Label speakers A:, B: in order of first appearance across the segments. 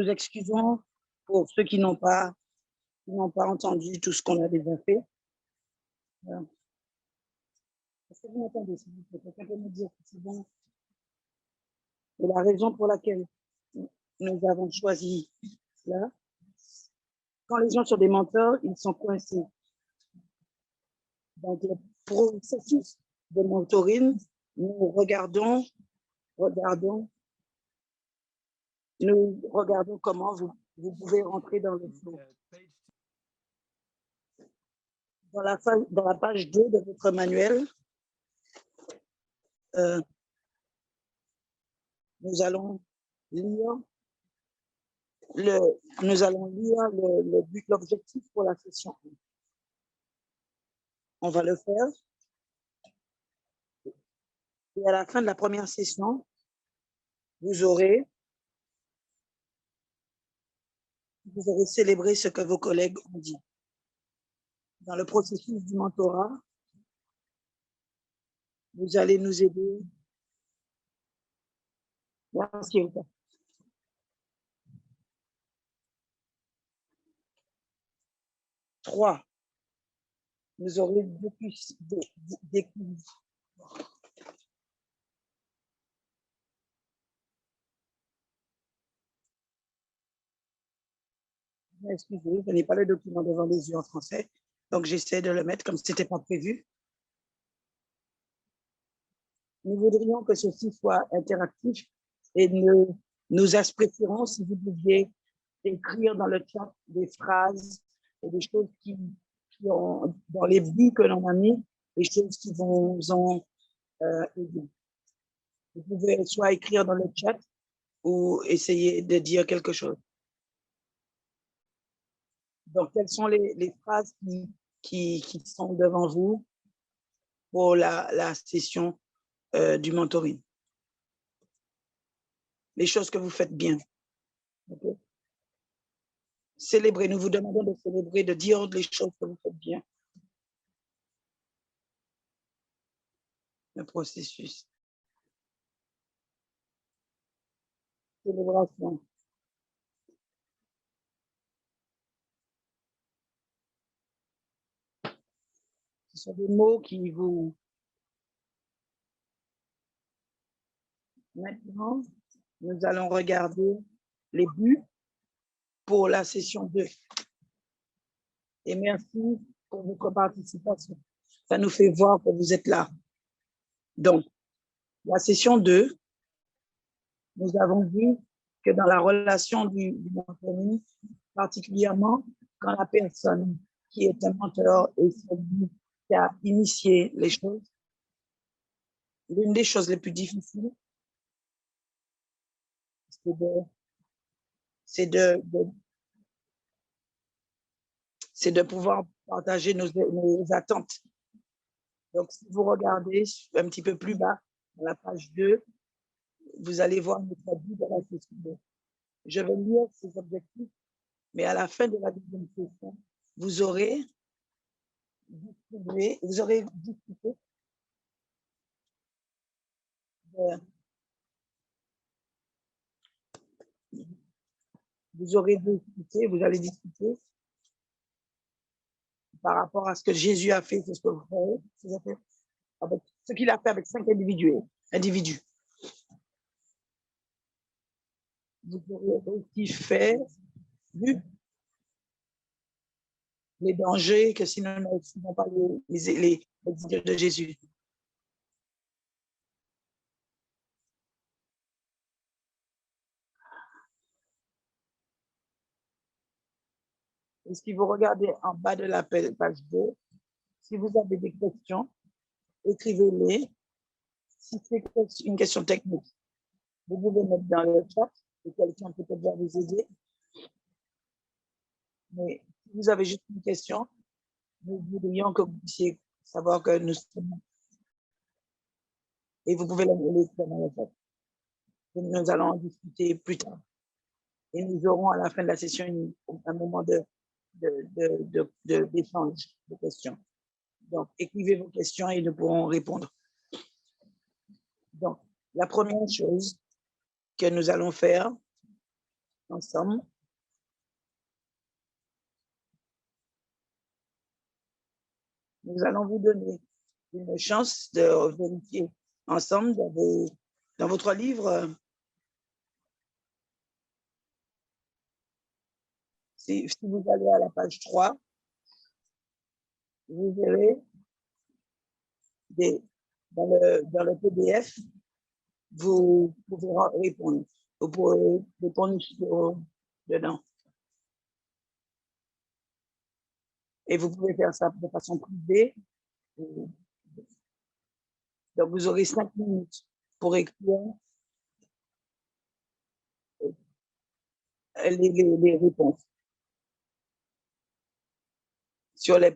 A: nous excusons pour ceux qui n'ont pas entendu tout ce qu'on a déjà fait. Est-ce que vous m'entendez, s'il vous plaît? Quelqu'un peut me dire si c'est bon? Et la raison pour laquelle nous avons choisi cela, quand les gens sont des menteurs, ils sont coincés. Donc, le processus de mentoring, nous regardons comment vous pouvez rentrer dans le flow. Dans la page 2 de votre manuel, nous allons lire le but, l'objectif pour la session 1. On va le faire. Et à la fin de la première session, vous aurez célébré ce que vos collègues ont dit. Dans le processus du mentorat, vous allez nous aider. Merci. 3. Vous aurez des excusez, je n'ai pas le document devant les yeux en français, donc j'essaie de le mettre comme ce n'était pas prévu. Nous voudrions que ceci soit interactif et nous apprécierons si vous pouviez écrire dans le chat des phrases et des choses qui ont, dans les buts que l'on a mis, des choses qui vous ont aidé. Vous pouvez soit écrire dans le chat ou essayer de dire quelque chose. Donc, quelles sont les phrases qui sont devant vous pour la session du mentoring? Les choses que vous faites bien. Okay? Célébrer, nous vous demandons de célébrer, de dire les choses que vous faites bien. Le processus. Célébration. Ce sont des mots qui vous... Maintenant, nous allons regarder les buts pour la session 2. Et merci pour votre participation. Ça nous fait voir que vous êtes là. Donc, la session 2, nous avons vu que dans la relation du mentoring, particulièrement quand la personne qui est un mentor et celui qui a initié les choses, l'une des choses les plus difficiles, c'est de pouvoir partager nos attentes. Donc, si vous regardez un petit peu plus bas, dans la page 2, vous allez voir notre but de la session 2. Je vais lire ces objectifs, mais à la fin de la deuxième session, vous aurez discuté vous allez discuter par rapport à ce que Jésus a fait, c'est ce que vous faites, avec ce qu'il a fait avec 5 individus. Vous aurez aussi vu les dangers que sinon nous ne suivons pas les idées de Jésus. Et si vous regardez en bas de la page 2, si vous avez des questions, écrivez-les. Si c'est une question technique, vous pouvez mettre dans le chat et quelqu'un peut-être va vous aider. Mais si vous avez juste une question, nous voudrions que vous puissiez savoir que nous sommes. Et vous pouvez l'écrire dans le chat. Et nous allons en discuter plus tard. Et nous aurons à la fin de la session un moment d'échange de questions. Donc, écrivez vos questions et nous pourrons répondre. Donc, la première chose que nous allons faire, ensemble. Nous allons vous donner une chance de vérifier ensemble dans votre livre. Si vous allez à la page 3, vous verrez dans le PDF, vous pouvez répondre. Vous pourrez répondre dedans. Et vous pouvez faire ça de façon privée. Donc, vous aurez 5 minutes pour écrire les réponses. Sur la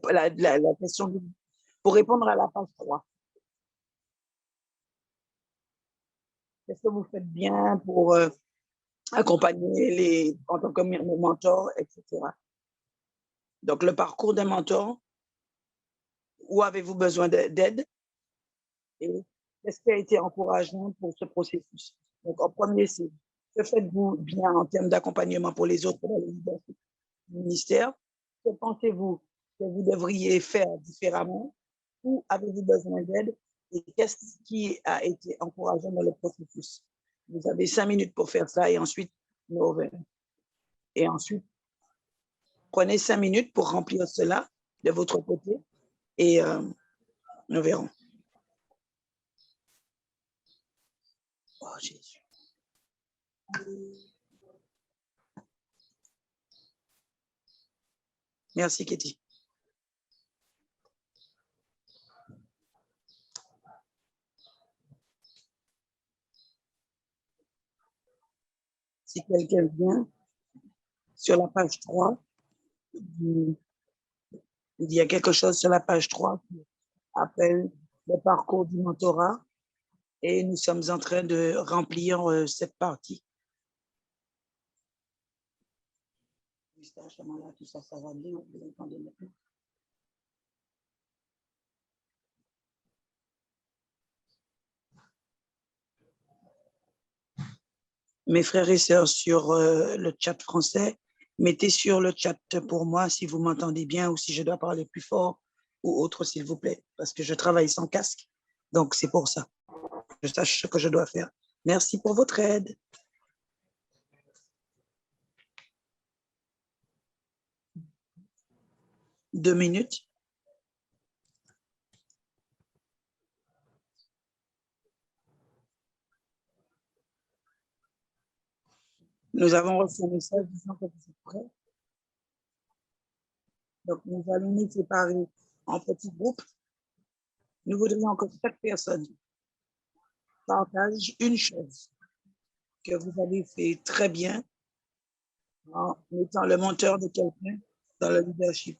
A: question, pour répondre à la page 3. Qu'est-ce que vous faites bien pour accompagner en tant que mentor, etc. Donc, le parcours d'un mentor, où avez-vous besoin d'aide et qu'est-ce qui a été encourageant pour ce processus? Donc, en premier, c'est que faites-vous bien en termes d'accompagnement pour les autres dans le ministère? Que pensez-vous que vous devriez faire différemment? Où avez-vous besoin d'aide? Et qu'est-ce qui a été encourageant dans le processus? Vous avez 5 minutes pour faire ça et ensuite, nous revenons. Et ensuite, prenez 5 minutes pour remplir cela de votre côté et nous verrons. Oh, Jésus. Merci, Katie. Si quelqu'un vient sur la page 3, il y a quelque chose sur la page 3 qui appelle le parcours du mentorat et nous sommes en train de remplir cette partie. Tout ça, ça va bien, vous entendez maintenant. Mes frères et sœurs sur le chat français, mettez sur le chat pour moi si vous m'entendez bien ou si je dois parler plus fort ou autre, s'il vous plaît, parce que je travaille sans casque. Donc, c'est pour ça. Je sache ce que je dois faire. Merci pour votre aide. Deux minutes. Nous avons reçu un message disant que vous êtes prêts. Donc, nous allons nous séparer en petits groupes. Nous voudrions que chaque personne partage une chose que vous avez fait très bien en étant le menteur de quelqu'un dans le leadership.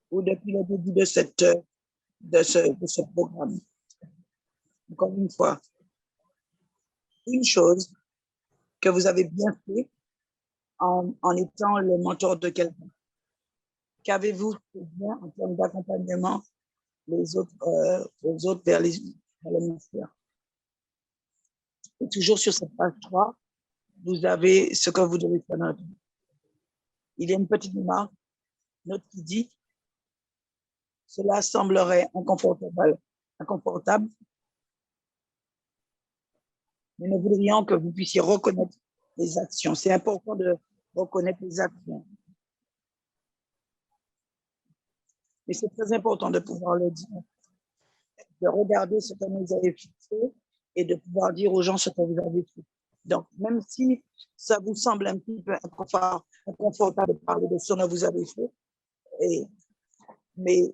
A: Ou depuis le début de ce programme. Encore une fois, une chose que vous avez bien fait en étant le mentor de quelqu'un. Qu'avez-vous fait bien en termes d'accompagnement les autres vers le ministère? Et toujours sur cette page 3, vous avez ce que vous devez faire dans la vie. Il y a une petite note qui dit « Cela semblerait inconfortable, mais nous voudrions que vous puissiez reconnaître les actions. » C'est important de reconnaître les actions. Mais c'est très important de pouvoir le dire, de regarder ce que nous avez fait et de pouvoir dire aux gens ce que vous avez fait. Donc, même si ça vous semble un petit peu inconfortable de parler de ce que vous avez fait, mais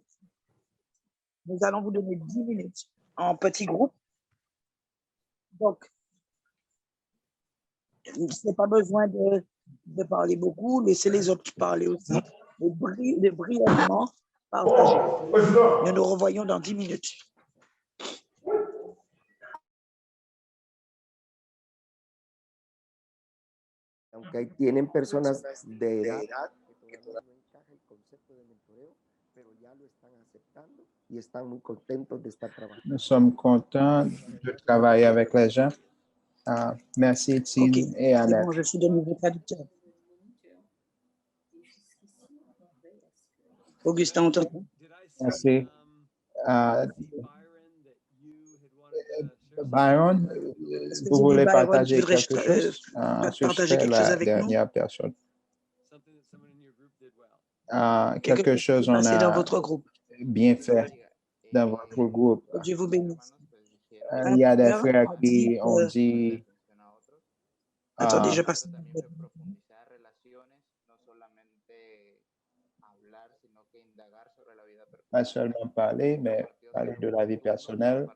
A: nous allons vous donner 10 minutes en petit groupe. Donc, il n'y a pas besoin de parler beaucoup, laissez les autres parler aussi. Et brièvement partager. Nous nous revoyons dans 10 minutes.
B: Aunque ahí tienen personas de edad que todavía no encaja el concepto de mentoreo, Nous sommes contents de travailler avec les gens. Merci,
A: Ok,
B: Étienne et
A: c'est
B: Annette.
A: bon, je suis de nouveau traducteur. Augustin, on t'entend?
B: Merci. Byron,
A: Est-ce que
B: vous
A: j'ai dit
B: voulez
A: Byron, tu
B: partager
A: voudrais
B: quelque chose? Ce
A: partager
B: serait
A: quelque chose
B: la
A: avec nous?
B: dernière personne.
A: Quelque
B: Quelque
A: chose qui
B: chose
A: s'est
B: on
A: passé dans
B: a
A: votre groupe.
B: bien fait dans votre groupe.
A: Que Dieu vous bénisse.
B: Il y a des
A: Frère
B: frères
A: a dit
B: qui ont
A: que...
B: dit,
A: Attendez, je passe.
B: pas seulement parler, mais parler de la vie personnelle.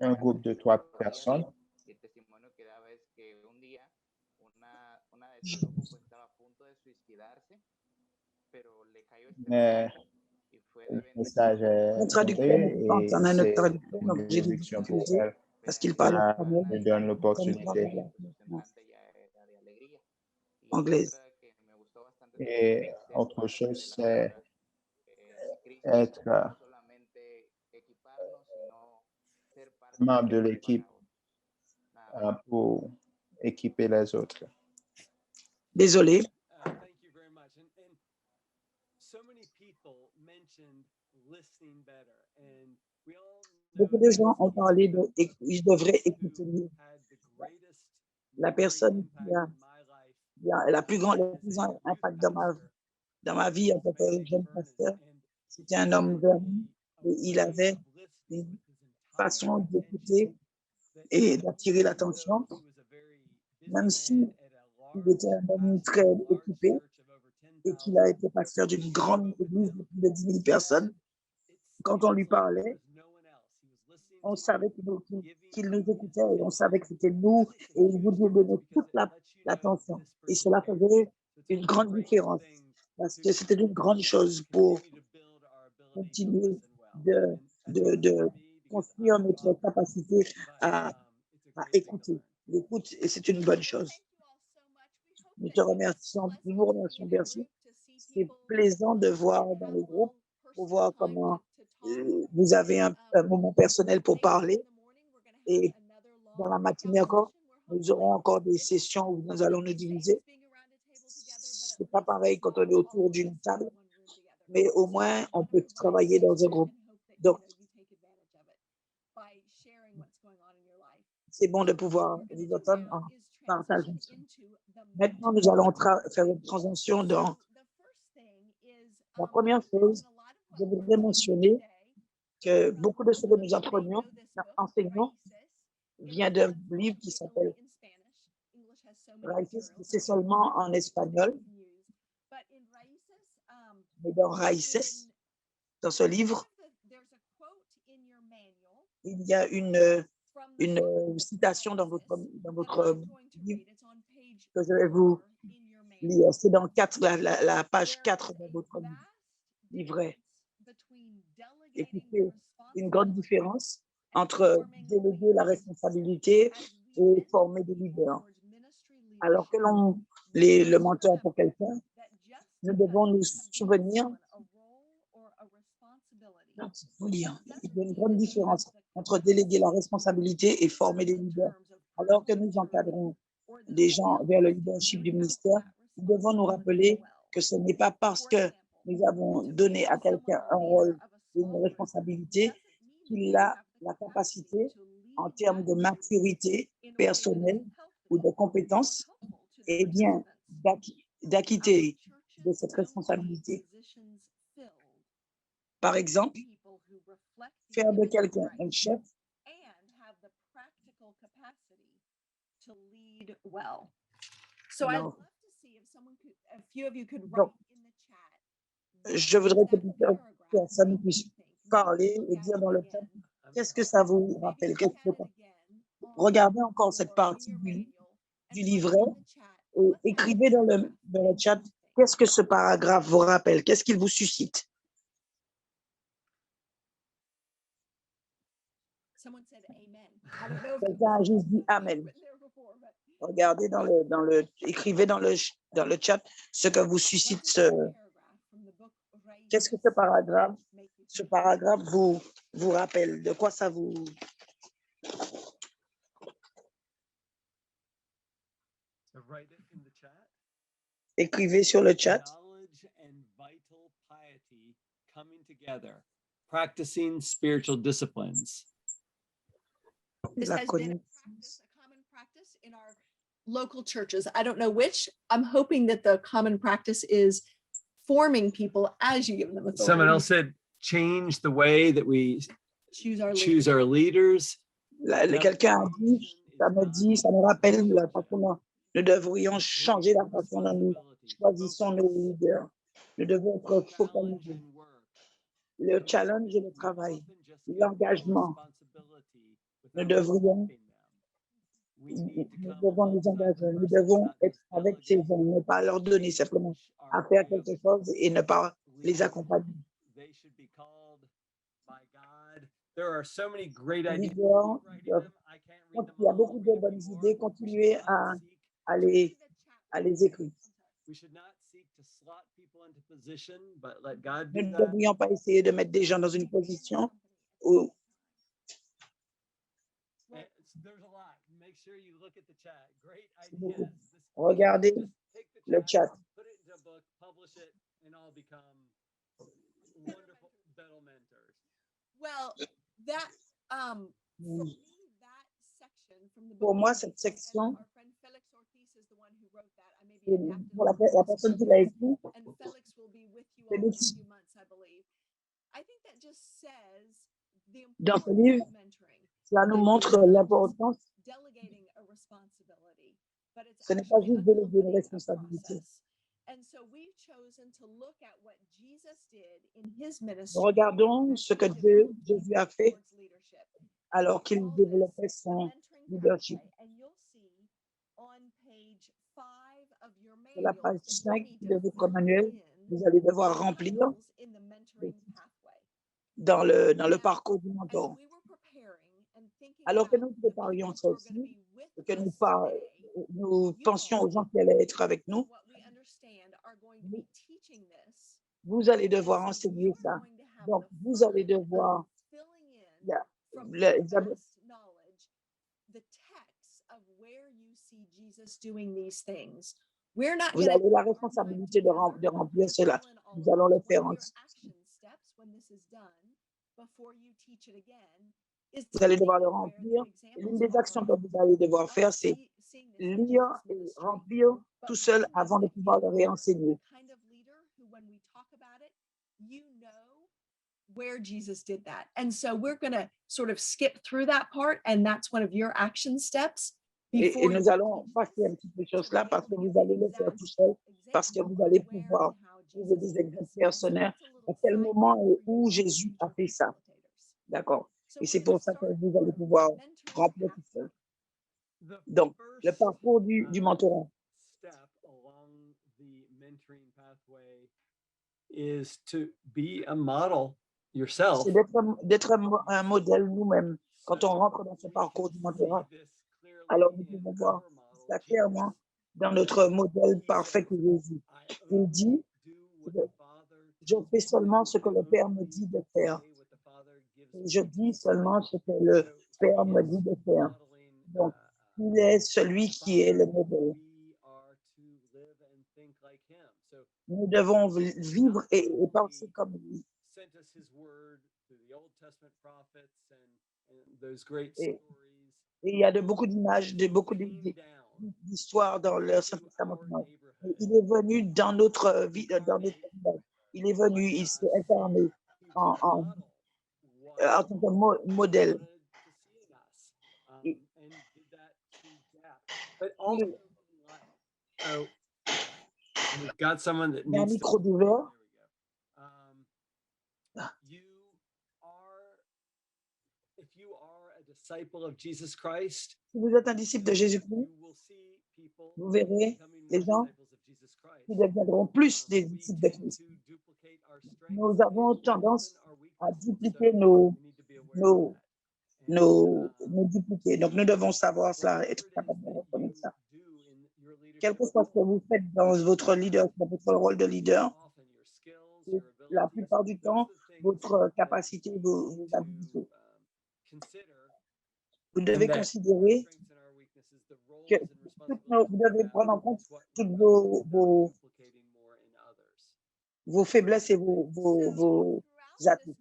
B: Un groupe de 3 personnes. Mais le message
A: Mon
B: est
A: traducteur
B: tombé
A: n'était pas
B: et
A: entendu, notre
B: c'est
A: traducteur,
B: une
A: donc j'ai dû
B: bénédiction pour
A: l'utiliser
B: elle.
A: parce qu'il parle
B: Ça
A: espagnol.
B: me donne l'opportunité.
A: Anglaise.
B: Et autre chose, c'est être membre de l'équipe pour équiper les autres.
A: Désolé. Beaucoup de gens ont parlé de ils devraient écouter mieux. La personne qui a le plus grand impact dans ma vie en tant que jeune pasteur, c'était un homme verni et il avait une façon d'écouter et d'attirer l'attention, même si il était un homme très occupé et qu'il a été pasteur d'une grande église de plus de 10 000 personnes. Quand on lui parlait, on savait qu'il nous écoutait et on savait que c'était nous et il voulait donner toute l'attention. Et cela faisait une grande différence parce que c'était une grande chose pour continuer de construire notre capacité à écouter. L'écoute, et c'est une bonne chose. Nous te remercions, nous vous remercions, merci. C'est plaisant de voir dans le groupe, pour voir comment vous avez un moment personnel pour parler. Et dans la matinée encore, nous aurons encore des sessions où nous allons nous diviser. C'est pas pareil quand on est autour d'une table, mais au moins on peut travailler dans un groupe. Donc, c'est bon de pouvoir vous entendre en partage. Maintenant, nous allons faire une transition dans la première chose. Je voudrais mentionner que beaucoup de ce que nous enseignons vient d'un livre qui s'appelle Raíces, c'est seulement en espagnol. Mais dans Raíces, dans ce livre, il y a une citation dans votre livre que je vais vous lire. C'est dans la page 4 de votre livret. Écoutez, une grande différence entre déléguer la responsabilité et former des leaders. Alors que le mentor pour quelqu'un, nous devons nous souvenir. Il y a une grande différence entre déléguer la responsabilité et former des leaders. Alors que nous encadrons des gens vers le leadership du ministère, nous devons nous rappeler que ce n'est pas parce que nous avons donné à quelqu'un un rôle, une responsabilité, qu'il a la capacité en termes de maturité personnelle ou de compétences, et bien d'acquitter de cette responsabilité. Par exemple, faire de quelqu'un un chef non. Donc, je voudrais que plusieurs personnes puissent parler et dire dans le chat qu'est-ce que ça vous rappelle. Regardez encore cette partie du livret et écrivez dans le chat qu'est-ce que ce paragraphe vous rappelle, qu'est-ce qu'il vous suscite. Quelqu'un a juste dit Amen. Regardez écrivez dans le dans le chat ce que vous suscite qu'est-ce que ce paragraphe vous rappelle, de quoi ça vous...
C: So write it in the chat.
A: Écrivez sur le chat.
C: Knowledge and vital piety coming together, practicing spiritual disciplines.
D: This
A: La
D: has been a
A: connaissance.
D: common practice in our local churches. I don't know which. I'm hoping that the common practice is forming people as you give them authority.
C: Someone else said, change the way that we
D: choose our
C: choose
D: leaders.
C: our leaders.
A: Quelqu'un a dit, ça me rappelle la façon dont nous devrions changer la façon dont nous choisissons nos leaders. Nous devons être focalisés. Le challenge et le travail, l'engagement. Nous devons nous engager, nous devons être avec ces gens, ne pas leur donner simplement à faire quelque chose et ne pas les accompagner.
C: There are so many great ideas.
A: Il y a beaucoup de bonnes idées, continuez à les écrire. Nous ne devrions pas essayer de mettre des gens dans une position où regardez le chat.
D: Well, that for me, that section from the
A: Pour
D: book
A: moi,
D: of
A: cette
D: Genesis, and
A: section,
D: our friend Felix Ortiz is the one who wrote that. I may be adapted
A: pour la
D: a
A: personne qui l'a écrit,
D: and Felix will be with you all in a
A: Félix.
D: few months, I believe. I think that just says the
A: Dans ce
D: importance
A: livre,
D: of mentoring.
A: cela nous montre l'importance.
D: Delegating a responsibility, but it's
A: Ce n'est pas
D: actually
A: juste déléguer une
D: accompanying a
A: responsabilité.
D: process. And so we've chosen to look at what Jesus did in his ministry.
A: Regardons ce que Jésus a fait
D: towards leadership.
A: alors qu'il développait son leadership.
D: And you'll see on page 5 of your
A: Sur la
D: manual
A: page
D: that
A: 5
D: you need
A: de
D: to
A: votre
D: fill
A: manuel,
D: in
A: vous allez devoir remplir
D: in the mentoring pathway.
A: dans le parcours du
D: As
A: mentor.
D: we were preparing and thinking
A: Alors que
D: about
A: nous
D: the
A: préparions
D: people who are
A: ceci,
D: going to be with
A: et que
D: us today,
A: nous pensions aux gens qui allaient être avec nous,
D: what we understand are going to be teaching this.
A: vous allez devoir enseigner ça. Donc, vous allez devoir
D: The text of where you see Jesus doing these things. We're not
A: vous
D: gonna
A: avez la responsabilité de remplir cela. Nous allons le faire ensemble. Vous allez devoir le remplir. Et l'une des actions que vous allez devoir faire, c'est lire et remplir tout seul avant de pouvoir le réenseigner.
D: Where Jesus did that. And so we're going to sort of skip through that part, and that's one of your action steps.
A: Et nous allons passer un petit peu de choses là parce que vous allez le faire tout seul, parce que vous allez pouvoir trouver des exemples personnels à quel moment et où Jésus a fait ça. D'accord? Et c'est pour ça que vous allez pouvoir remplir tout seul. Donc, le parcours du mentorat.
C: Is to be a model yourself.
A: C'est d'être un modèle nous-mêmes quand on rentre dans ce parcours du mentorat. Alors, nous pouvons voir ça clairement dans notre modèle parfait que Jésus. Il dit, je fais seulement ce que le Père me dit de faire. Je dis seulement ce que le Père me dit de faire. Donc, il est celui qui est le modèle. Nous devons vivre et penser comme lui. Et il y a beaucoup d'images, beaucoup d'histoires dans le Saint Testament. Il est venu dans notre vie, dans notre village. Il est venu, il s'est incarné en tant que modèle.
C: We've got someone that
A: Il y a un
C: needs
A: micro d'ouvert.
C: If you are a disciple of Jesus Christ,
A: si vous êtes un disciple de Jésus-Christ, vous verrez les gens qui deviendront plus des disciples de Christ. Nous avons tendance à dupliquer nos dupliquer. Donc, nous devons savoir cela, être capable de reconnaître ça. quel que soit ce que vous faites dans votre leader, dans votre rôle de leader, la plupart du temps, votre capacité, vos habilités. Vous devez considérer que vous devez prendre en compte toutes vos faiblesses et vos atouts.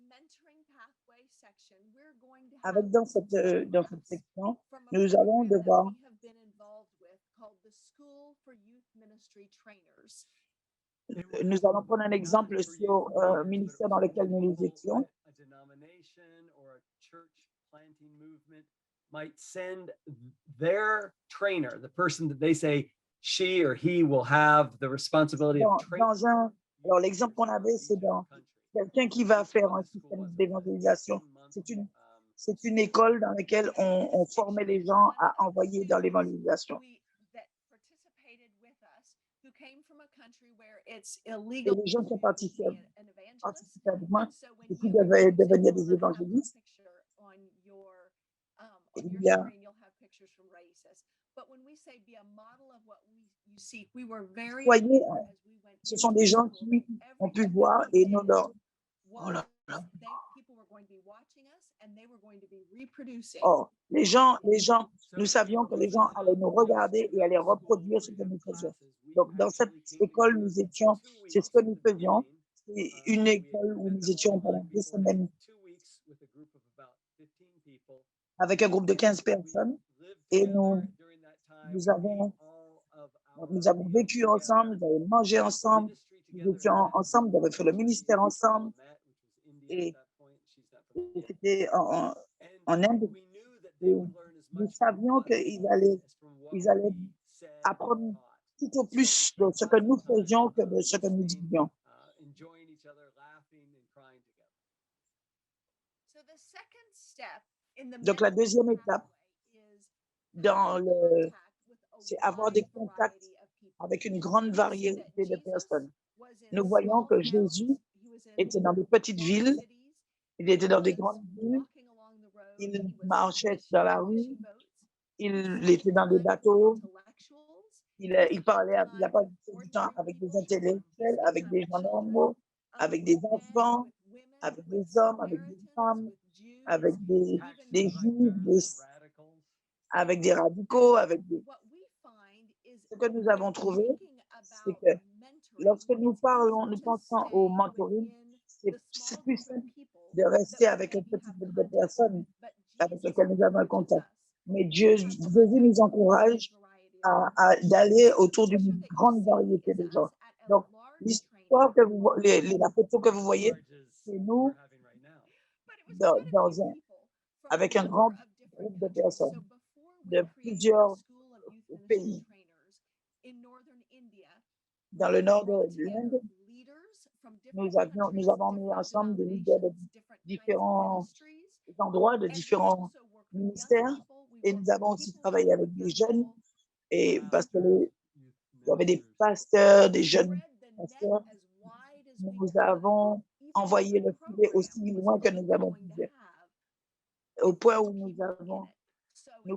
A: Avec dans cette section, nous allons devoir nous allons prendre un exemple sur un ministère dans lequel nous étions.
C: Might send their trainer, the person that they say she or he will have the responsibility of training.
A: Alors, l'exemple qu'on avait, c'est dans quelqu'un qui va faire un système d'évangélisation. C'est une école dans laquelle on formait les gens à envoyer dans l'évangélisation. Et les gens qui participaient avec moi et qui devaient devenir des évangélistes. Il y a soyez, ce sont des gens qui ont pu voir et nous leur les gens, nous savions que les gens allaient nous regarder et allaient reproduire ce que nous faisions. Donc, dans cette école, nous étions, c'est ce que nous faisions. C'est une école où nous étions pendant 2 semaines avec un groupe de 15 personnes et nous avons vécu ensemble, nous avons mangé ensemble, nous étions ensemble, nous avons fait le ministère ensemble et c'était en Inde. Et nous savions qu'ils allaient apprendre tout au plus de ce que nous faisions que de ce que nous disions. Donc, la deuxième étape, c'est avoir des contacts avec une grande variété de personnes. Nous voyons que Jésus était dans des petites villes, il était dans des grandes villes, il marchait dans la rue, il était dans des bateaux, il parlait, il a passé du temps avec des intellectuels, avec des gens normaux, avec des enfants, avec des hommes, avec des femmes, avec des juifs, avec des radicaux, avec des... Ce que nous avons trouvé, c'est que lorsque nous pensons au mentoring, c'est plus simple de rester avec un petit groupe de personnes avec lesquelles nous avons un contact. Mais Jésus nous encourage d'aller autour d'une grande variété de gens. Donc, l'histoire la photo que vous voyez, c'est nous avec un grand groupe de personnes de plusieurs pays. Dans le nord de l'Inde, nous avons mis ensemble des leaders de différents endroits, de différents ministères, et nous avons aussi travaillé avec des jeunes, et parce que il y avait des pasteurs, des jeunes pasteurs. Nous avons envoyé le filet aussi loin que nous avons pu, au point où nous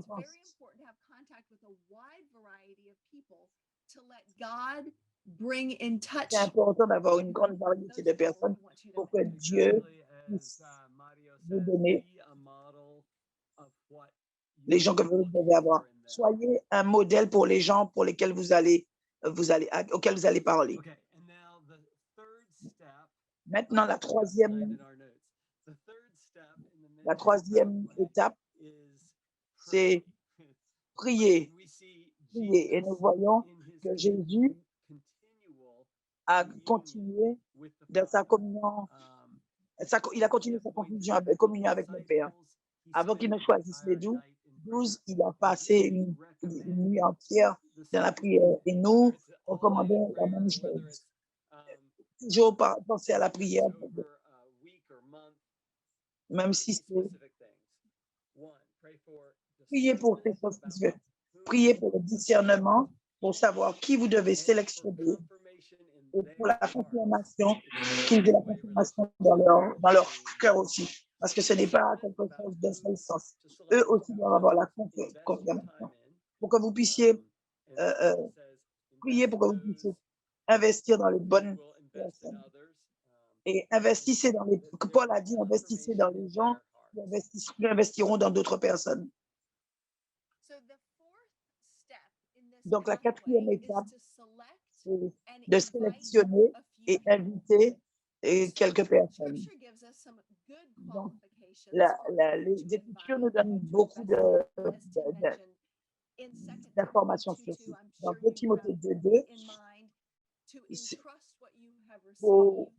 A: pensons. C'est important d'avoir une grande variété de personnes pour que Dieu puisse vous donner les gens que vous devez avoir. Soyez un modèle pour les gens pour lesquels auxquels vous allez parler. Maintenant, la troisième étape, c'est prier. Et nous voyons que Jésus a continué dans sa communion. Il a continué sa communion avec le Père. Avant qu'il ne choisisse les 12, il a passé une nuit entière dans la prière. Et nous recommandons la même chose. Toujours penser à la prière, même si c'est prier pour ces choses spécifiques. Priez pour le discernement, pour savoir qui vous devez sélectionner, et pour la confirmation, qu'ils aient la confirmation dans leur cœur aussi. Parce que ce n'est pas quelque chose d'un seul sens. Eux aussi doivent avoir la confirmation. Pour que vous puissiez priez pour que vous puissiez investir dans les bonnes personnes. Et investissez dans les, que Paul a dit, investissez dans les gens qui investiront dans d'autres personnes. Donc, la quatrième étape, c'est de sélectionner et inviter quelques personnes. Donc, les Écritures nous donnent beaucoup d'informations sur ça. Dans 2 Timothée 2:2,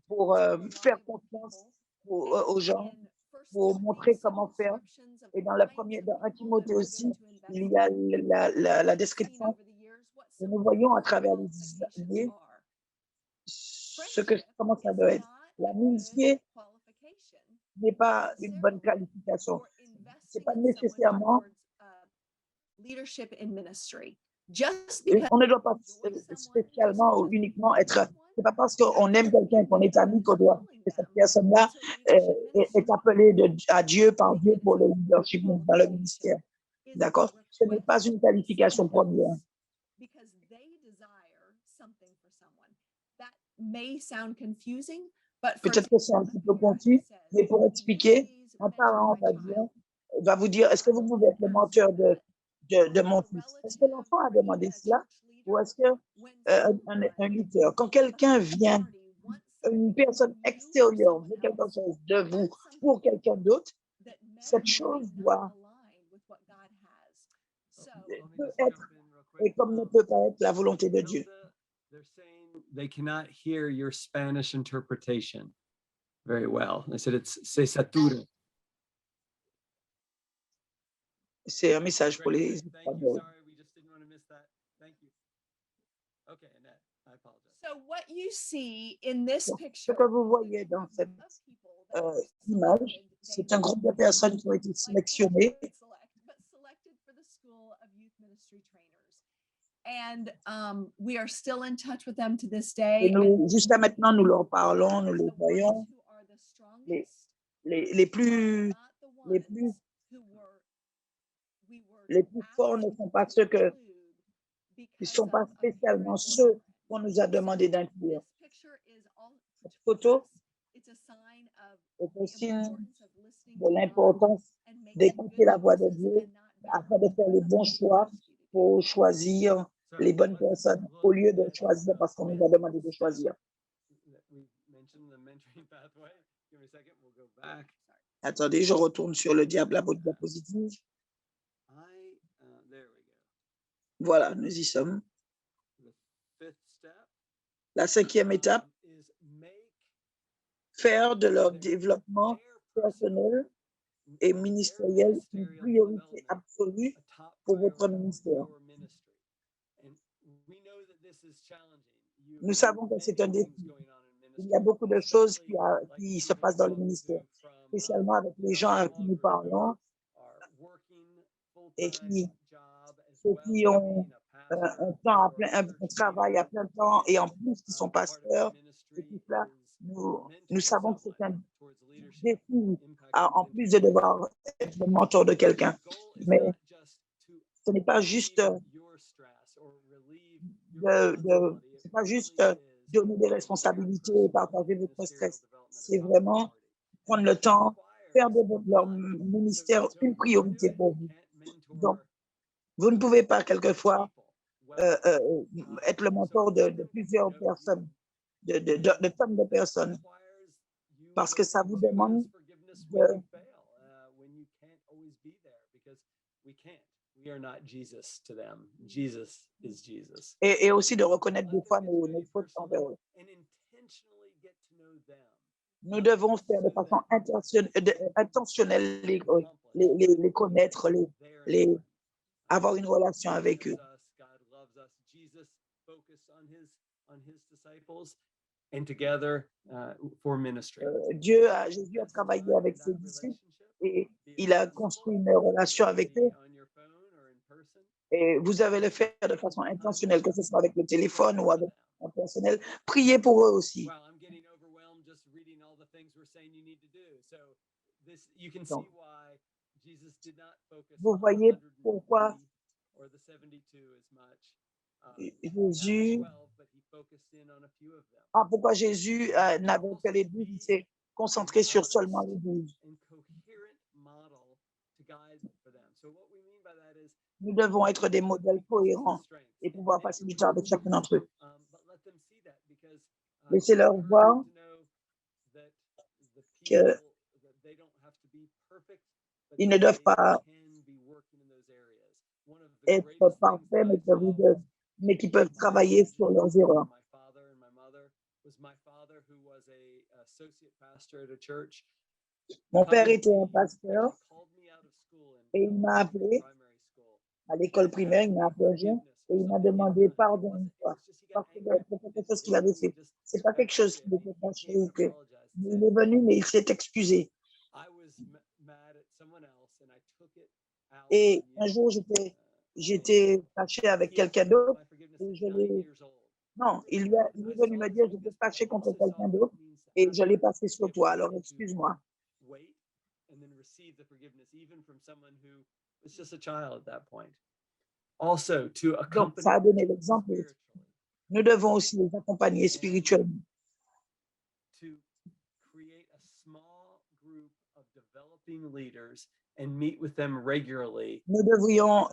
A: pour faire confiance aux gens, pour montrer comment faire. Et dans 1 Timothée aussi, il y a la description. Et nous voyons à travers les années comment ça doit être. L'amitié n'est pas une bonne qualification. Ce n'est pas nécessairement. On ne doit pas spécialement ou uniquement être. C'est pas parce qu'on aime quelqu'un, qu'on est ami, que cette personne-là est appelée à Dieu par Dieu pour le leadership dans le ministère. D'accord? Ce n'est pas une qualification première. Peut-être que c'est un petit peu confus, mais pour expliquer, un parent va vous dire, est-ce que vous pouvez être le menteur de mon fils? Est-ce que l'enfant a demandé cela? Ou est-ce qu'un leader, quand quelqu'un vient, une personne extérieure veut quelque chose de vous pour quelqu'un d'autre, cette chose peut être, et comme ne peut pas être la volonté de Dieu.
C: They're saying they cannot hear your Spanish interpretation very well. They said se satura.
A: C'est un message pour les
C: Espagnols. Sorry, we just didn't want to miss that. Thank you. Okay, Annette, I apologize.
D: So what you see in this picture,
A: ce que vous voyez dans cette image, c'est un groupe de personnes qui ont été sélectionnées.
D: And we are still in touch with them to this day.
A: Et jusqu'à maintenant, nous leur parlons, nous les voyons. Les plus forts ne sont pas ceux ils ne sont pas spécialement ceux qu'on nous a demandé d'inclure. Cette photo est un signe de l'importance d'écouter la voix de Dieu afin de faire les bons choix pour choisir les bonnes personnes au lieu de choisir parce qu'on nous a demandé de choisir. Attendez, je retourne sur la diapositive. Voilà, nous y sommes. La 5e étape, faire de leur développement personnel et ministériel une priorité absolue pour votre ministère. Nous savons que c'est un défi. Il y a beaucoup de choses qui se passent dans le ministère, spécialement avec les gens à qui nous parlons et ceux qui ont un travail à plein temps et en plus qui sont pasteurs et tout cela. Nous savons que c'est un défi en plus de devoir être le mentor de quelqu'un. Mais ce n'est pas juste donner des responsabilités et partager votre stress. C'est vraiment prendre le temps, faire de leur ministère une priorité pour vous. Donc, vous ne pouvez pas quelquefois être le mentor de plusieurs personnes, de tonnes de personnes, parce que ça vous demande et aussi de reconnaître des fois nos fautes envers eux. Nous devons faire de façon intentionnelle les connaître, avoir une relation avec eux. Jésus a travaillé avec ses disciples et il a construit une relation avec eux. Et vous avez le faire de façon intentionnelle, que ce soit avec le téléphone ou avec un personnel. Priez pour eux aussi. Donc, vous voyez pourquoi Jésus,
C: 12, but he focused in on a few of them.
A: pourquoi Jésus n'avait que les 12, il s'est concentré sur seulement les 12.
C: And coherent model to guide for them. So what we mean by that is
A: Nous devons être des modèles cohérents et pouvoir passer du temps avec chacun d'entre eux.
C: but let them see that because
A: Laissez-leur
C: it's
A: voir
C: encouraging to know that the
A: que
C: people, that they don't have to be perfect, but
A: ils
C: that
A: ne doivent
C: they
A: pas
C: can be working in those areas. One of the
A: être
C: greatest things
A: parfaits,
C: that I saw
A: mais qui peuvent travailler sur leurs erreurs.
C: my father and my mother was my father, who was a associate pastor at a church.
A: Mon père était un pasteur et il m'a appelé à l'école primaire, il m'a appelé et il m'a demandé pardon une fois parce que pour quelque chose qu'il avait fait. C'est pas quelque chose qui était fâché ou que il est venu, mais il s'est excusé. Et un jour, j'étais fâché avec quelqu'un d'autre et je l'ai. Non, il est venu me dire, j'étais fâché contre quelqu'un d'autre et je l'ai passé sur toi, alors excuse-moi.
C: And then receive the forgiveness even from someone who was just a child at that point. Also, to
A: Donc,
C: accompany
A: ça a donné l'exemple. Nous devons aussi les accompagner spirituellement.
C: to create a small group of developing leaders and meet with them regularly.
A: Nous devrions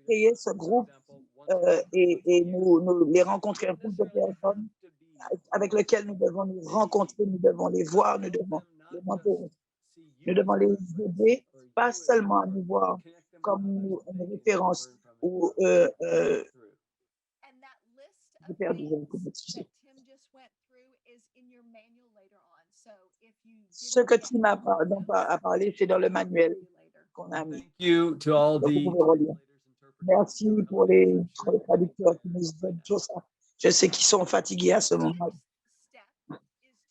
A: créer ce groupe et nous les rencontrer, un groupe de personnes avec lesquelles nous devons nous rencontrer, nous devons les voir, nous devons les mentorer. Nous devons les aider, pas seulement à nous voir comme une référence ou j'ai perdu, je vous m'excuser. Ce que Tim a parlé, c'est dans le manuel qu'on a mis.
C: Thank you to all
A: Donc, vous
C: the
A: pouvez relire. Merci pour les traducteurs qui nous donnent tout ça. Je sais qu'ils sont fatigués à ce moment.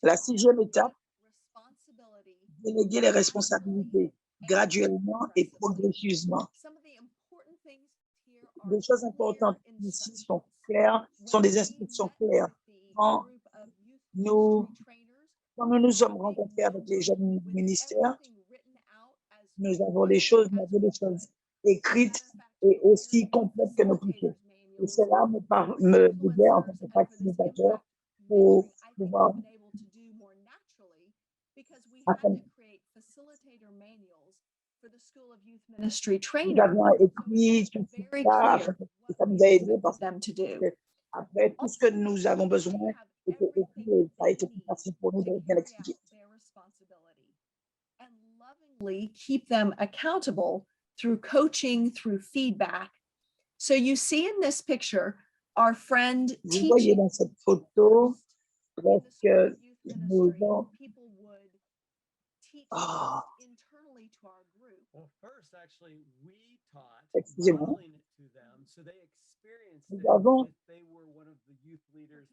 A: La 6e étape, déléguer les responsabilités graduellement et progressivement. Des choses importantes ici sont claires, sont des instructions claires. Quand nous nous sommes rencontrés avec les jeunes ministères, nous avons des choses écrites et aussi complètes que nos clichés. Et cela me guidait en tant que facilitateur pour pouvoir nous avions écrit tout ça afin que ça nous a aidé parce que après tout ce que nous avons besoin était écrit et ça a été plus facile pour nous de bien l'expliquer.
D: Keep them accountable through coaching, through feedback. So you see in this picture, our friend
A: Vous voyez dans cette photo, lorsque nous avons
D: internally to our group.
C: Well, first, actually, we taught
A: Excusez-moi.
C: modeling it to them, so they experienced
A: Nous
C: it
A: avons-
C: as if they were one of the youth leaders.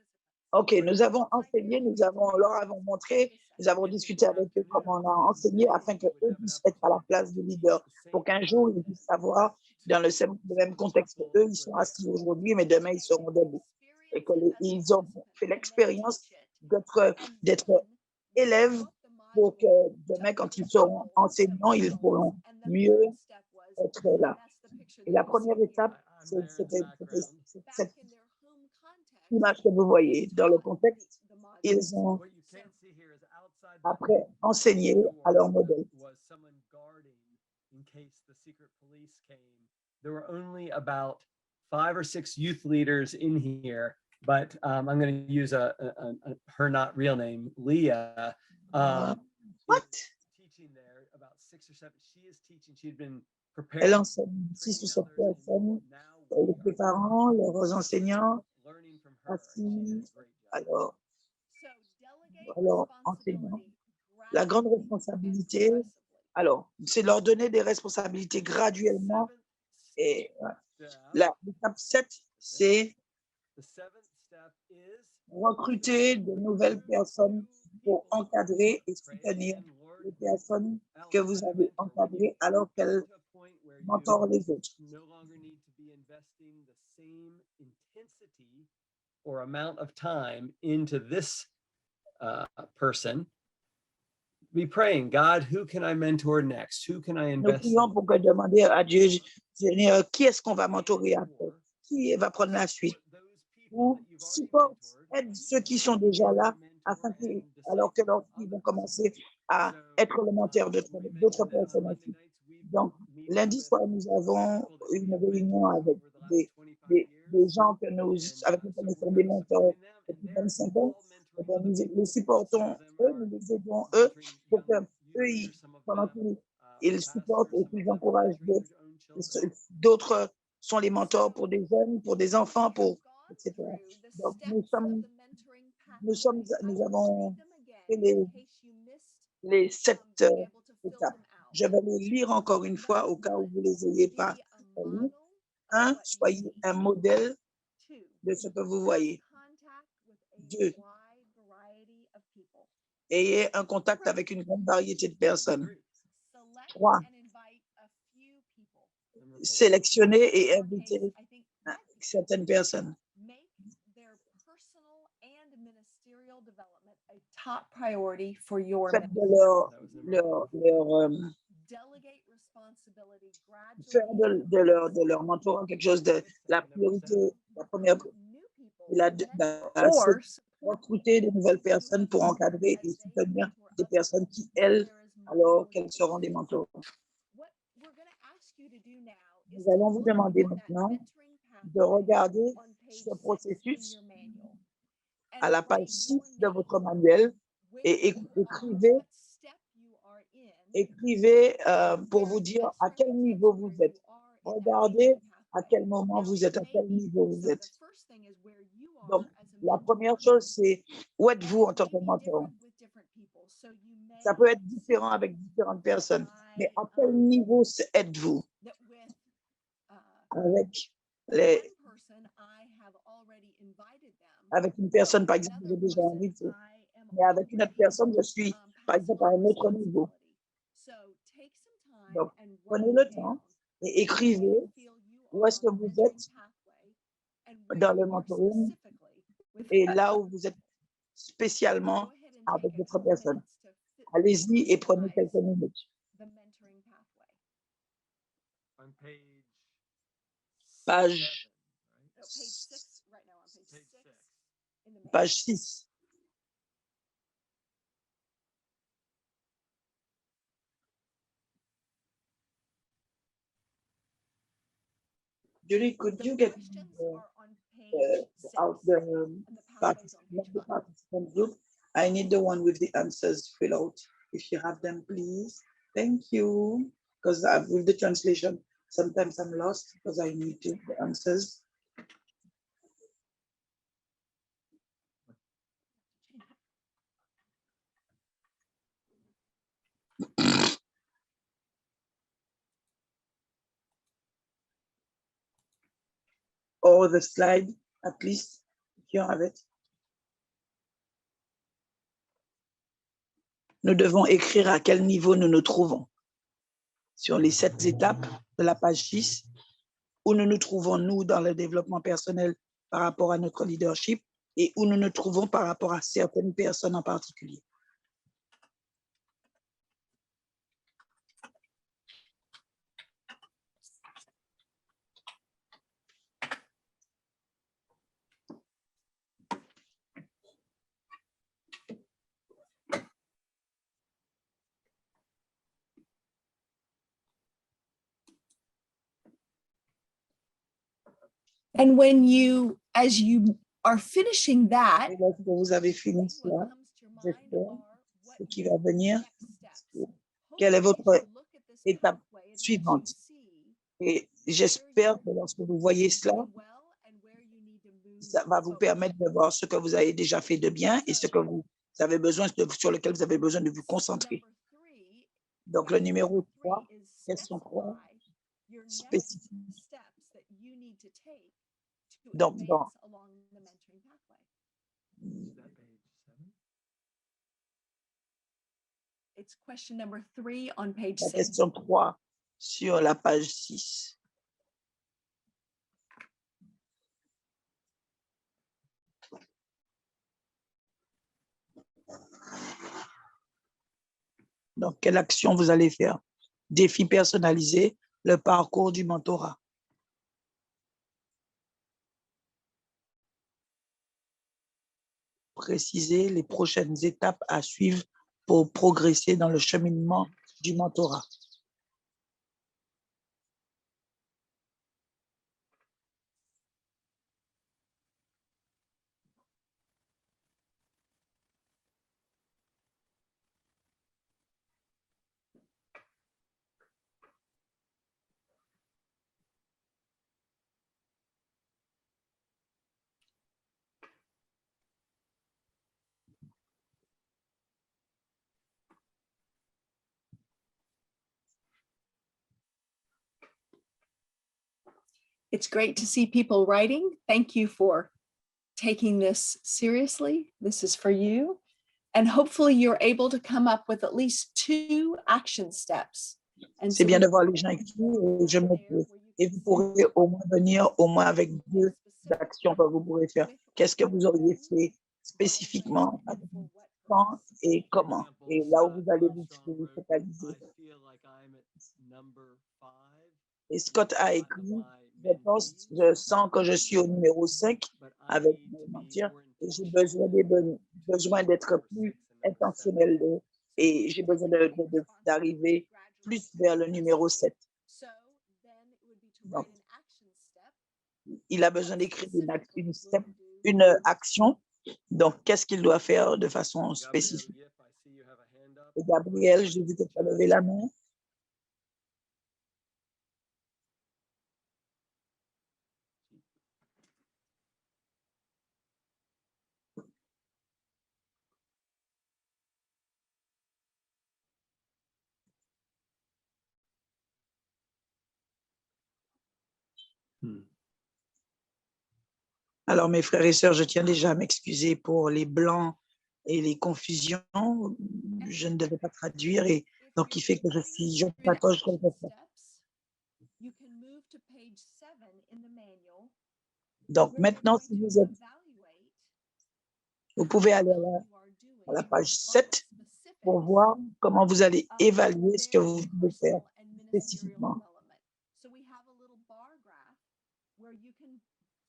A: OK, nous avons enseigné, leur avons montré, nous avons discuté avec eux comment on a enseigné afin qu'eux puissent être à la place du leader pour qu'un jour ils puissent savoir dans le même contexte qu'eux, ils sont assis aujourd'hui, mais demain ils seront debout. Et qu'ils ont fait l'expérience d'être élèves pour que demain, quand ils seront enseignants, ils pourront mieux être là. Et la première étape, c'était cette image que vous voyez. Dans le contexte, ils ont
C: What you can't see here is outside the
A: après enseigné à leur modèle.
C: was someone guarding in case the secret police came. There were only about 5 or 6 youth leaders in here, but I'm going to use her not real name, Leah.
A: What?
C: Teaching there about 6 or 7. She is teaching. She had been prepared.
A: Elle enseigne 6 ou 7 personnes, les parents, leurs enseignants,
C: Learning from her.
A: assis.
C: She did a great job.
A: Alors, enseignants. La grande responsabilité, alors, c'est leur donner des responsabilités graduellement. Et l'étape 7, c'est
C: The seventh step is
A: recruter de nouvelles personnes pour encadrer et soutenir les personnes que vous avez encadrées alors qu'elles mentorent les autres.
C: no longer need to be investing the same intensity or amount of time into this person. Be praying, God, who can I mentor next? Who can I
A: Nous
C: invest
A: prions
C: in?
A: pour que demander à Dieu, Seigneur, qui est-ce qu'on va mentorer après? qui va prendre la suite?
C: support those people
A: Ou
C: that you've already
A: supporte,
C: mentored
A: aide ceux qui sont déjà là, afin que,
C: and
A: alors que leurs filles
C: disciple
A: vont
C: others.
A: commencer à
C: So,
A: être le mentor
C: we
A: d'autres
C: mentioned that on
A: personnes
C: Monday
A: aussi.
C: nights, we've
A: Donc,
C: been meeting
A: lundi
C: with
A: soir, nous avons
C: people that we
A: une
C: have
A: réunion
C: mentored
A: avec
C: over the last 25
A: des
C: years.
A: gens que nous,
C: And
A: avec
C: so
A: lesquels nous
C: we're
A: sommes des
C: really
A: mentors
C: supporting them,
A: depuis
C: and they're
A: 25 ans.
C: all
A: Eh
C: mentoring
A: bien,
C: other
A: nous
C: people.
A: les
C: Some of
A: supportons,
C: them
A: nous
C: are
A: les aidons, eux,
C: mentoring
A: pour que
C: young
A: eux,
C: leaders. Some of
A: pendant
C: them
A: qu'ils
C: are
A: supportent
C: pastors.
A: et
C: Some of
A: qu'ils
C: them are
A: encouragent
C: mentoring their own children.
A: d'autres sont les mentors pour des jeunes, pour des enfants, pour, etc. Donc, nous avons fait les 7 étapes. Je vais les lire encore une fois au cas où vous ne les ayez pas lus. 1, soyez un modèle de ce que vous voyez. 2, ayez un contact avec une grande variété de personnes. 3, sélectionnez et invitez certaines personnes.
D: Top priority for your
A: Faites de leur mentorat quelque chose de la priorité, la première. Recruter de nouvelles personnes pour encadrer et soutenir des personnes qui, elles, alors qu'elles seront des mentors. Nous allons vous demander maintenant de regarder ce processus à la page 6 de votre manuel et écrivez pour vous dire à quel niveau vous êtes. Regardez à quel moment vous êtes, à quel niveau vous êtes. Donc, la première chose, c'est où êtes-vous en tant que mentor? Ça peut être différent avec différentes personnes, mais à quel niveau êtes-vous? Avec une personne, par exemple, j'ai déjà invité, mais avec une autre personne, je suis, par exemple, à un autre niveau. Donc, prenez le temps et écrivez où est-ce que vous êtes dans le mentoring et là où vous êtes spécialement avec d'autres personnes. Allez-y et prenez quelques minutes. Page 6. Julie, could you get out the participant group? I need the one with the answers filled out. If you have them, please. Thank you. Because with the translation, sometimes I'm lost because I need the answers. Or the slide, at least, if you have it. Nous devons écrire à quel niveau nous nous trouvons. Sur les 7 étapes de la page 6, où nous nous trouvons, nous, dans le développement personnel par rapport à notre leadership et où nous nous trouvons par rapport à certaines personnes en particulier.
D: And when you, as you are finishing that,
A: Et lorsque vous avez fini cela, j'espère, ce qui va venir, quelle est votre étape suivante? Et j'espère que lorsque vous voyez cela, ça va vous permettre de voir ce que vous avez déjà fait de bien et ce que vous avez besoin, sur lequel vous avez besoin de vous concentrer. Donc, le numéro 3, question 3, spécifique. Donc,
D: it's question number 3 on page
A: la
D: 6.
A: question 3 sur la page 6. Donc, quelle action vous allez faire? Défi personnalisé, le parcours du mentorat. préciser les prochaines étapes à suivre pour progresser dans le cheminement du mentorat.
D: It's great to see people writing. Thank you for taking this seriously. This is for you. And hopefully you're able to come up with at least 2 action steps. And
A: C'est
D: so
A: bien
D: we
A: de voir les gens écrire et je me pose. Et vous pourrez au moins venir au moins avec 2 actions que vous pourrez faire. Qu'est-ce que vous auriez fait spécifiquement, quand et comment? Et là où vous allez vous focaliser. Et Scott a écrit, je sens que je suis au numéro 5 avec mon mentir et j'ai besoin d'être plus intentionnel et j'ai besoin d'arriver plus vers le numéro 7. Donc, il a besoin d'écrire une action. Donc, qu'est-ce qu'il doit faire de façon spécifique? Et Gabriel, j'ai vu que tu as levé la main. Alors, mes frères et sœurs, je tiens déjà à m'excuser pour les blancs et les confusions. Je ne devais pas traduire et donc il fait que je patauge quelquefois. Donc maintenant, si vous pouvez aller à la page 7 pour voir comment vous allez évaluer ce que vous devez faire spécifiquement.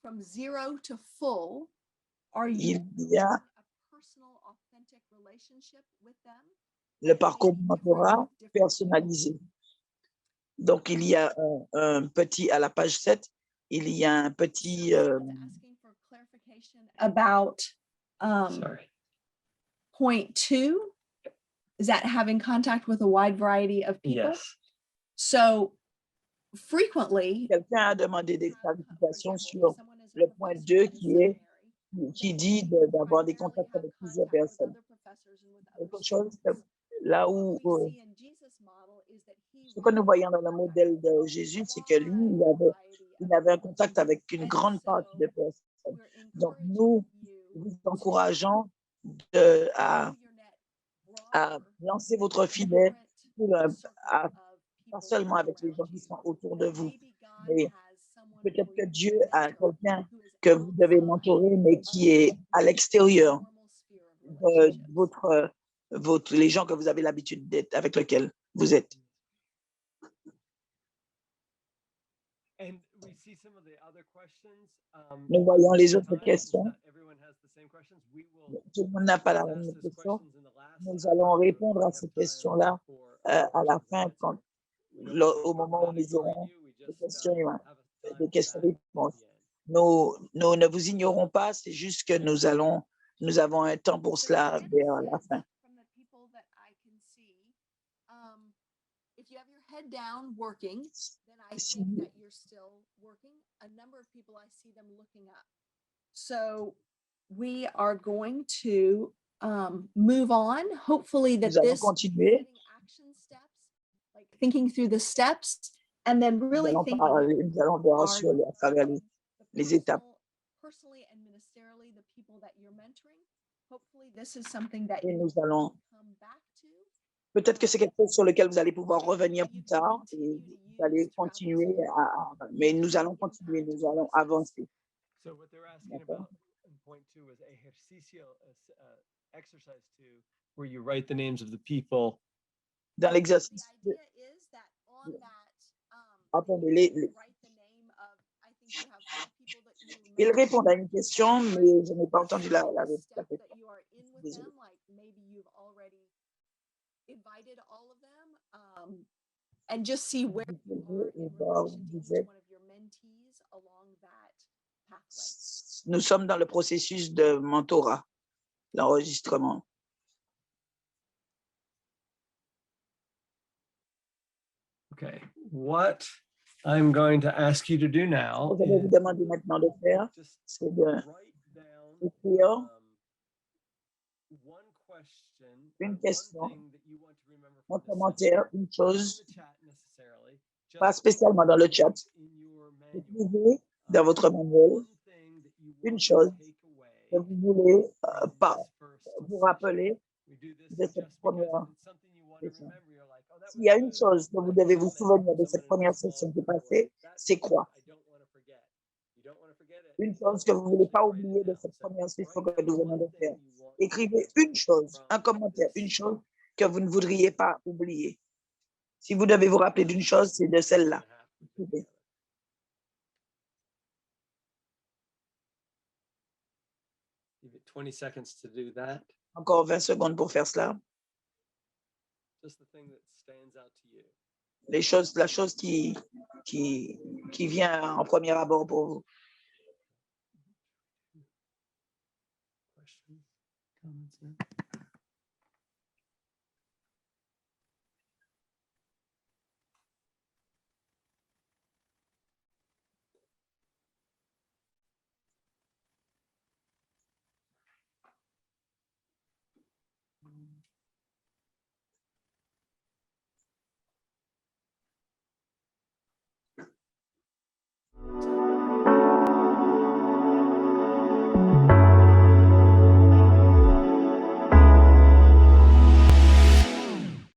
D: From 0 to full, are
A: Il
D: you
A: y a
D: a personal, authentic relationship with them?
A: le parcours du mentorat personnalisé. Donc, il y a un petit, à la page 7, il y a un petit...
D: about
C: Sorry.
D: point 2, is that having contact with a wide variety of people?
C: Yes.
D: So frequently,
A: Quelqu'un a demandé des clarifications sur le point 2 qui dit d'avoir des contacts avec plusieurs personnes. Quelque chose là où ce que nous voyons dans le modèle de Jésus, c'est que lui, il avait un contact avec une grande partie de personnes. Donc, nous vous encourageons à lancer votre filet, pas seulement avec les gens qui sont autour de vous, mais peut-être que Dieu a quelqu'un que vous devez mentorer, mais qui est à l'extérieur de les gens que vous avez l'habitude d'être, avec lesquels vous êtes. Nous voyons les autres questions. Tout le monde n'a pas la même question. Nous allons répondre à ces questions-là à la fin, au moment où nous aurons des questions-réponses. Nous ne vous ignorons pas, c'est juste que nous avons un temps pour cela vers la fin.
D: if you have your head down working, then I think that you're still working. A number of people, I see them looking up. So we are going to move on. Hopefully that
A: Nous allons
D: this
A: continuer.
D: action steps, like thinking through the steps, and then really thinking
A: Nous allons voir sur à travers les étapes.
D: personally and ministerially, the people that you're mentoring. Hopefully this is something that
A: Et
D: you
A: nous allons,
D: come back to.
A: peut-être que c'est quelque chose sur lequel vous allez pouvoir revenir plus tard et vous allez continuer mais nous allons continuer, nous allons avancer.
C: So what they're asking about in point 2 is ejercicio, exercise 2, where you write the names of the people.
A: Dans l'exercice,
D: The idea is that on that,
A: attendez,
D: write the name of, I think you have 5 people that you
A: Il
D: maybe
A: répond à une question, mais je n'ai pas entendu la
D: step
A: réponse.
D: that you are in with
A: Désolée.
D: them, like maybe you've already invited all of them, and just see where
A: Vous
D: you
A: pouvez
D: are in
A: voir,
D: relation to
A: vous
D: each
A: êtes-
D: one of your mentees along that pathway.
A: Nous sommes dans le processus de mentorat, l'enregistrement.
C: Okay, what I'm going to ask you to do now
A: Je vais vous
C: is
A: demander maintenant de faire,
C: just
A: c'est de
C: write down
A: écrire
C: one question,
A: une
C: one
A: question,
C: thing that you want to remember
A: un
C: from this
A: commentaire,
C: session.
A: une
C: Not in
A: chose,
C: the chat necessarily, just
A: pas spécialement dans le chat.
C: in your manual.
A: Écrivez dans votre manuel
C: One thing that you
A: une
C: want to
A: chose
C: take away
A: que vous voulez
C: from
A: pas
C: this first
A: vous
C: session.
A: rappeler
C: We do this
A: de cette
C: just because
A: première
C: if it's something you want to
A: session.
C: remember, you're like, oh, that was
A: S'il y a une
C: good.
A: chose que vous
C: That's
A: devez
C: a
A: vous
C: comment
A: souvenir de
C: from
A: cette
C: someone in
A: première
C: a small
A: session qui est
C: group, or
A: passée,
C: that's
A: c'est
C: something
A: quoi?
C: I don't want to forget. You don't want to forget it.
A: Une chose que vous ne voulez pas oublier de cette première session que nous venons de faire. Écrivez une chose, un commentaire, une chose que vous ne voudriez pas oublier. Si vous devez vous rappeler d'une chose, c'est de celle-là. Écrivez.
C: Give it 20 seconds to do that.
A: Encore 20 secondes pour faire cela.
C: Just the thing that stands out to you.
A: La chose qui vient en premier abord pour vous.
C: Questions, comments, no?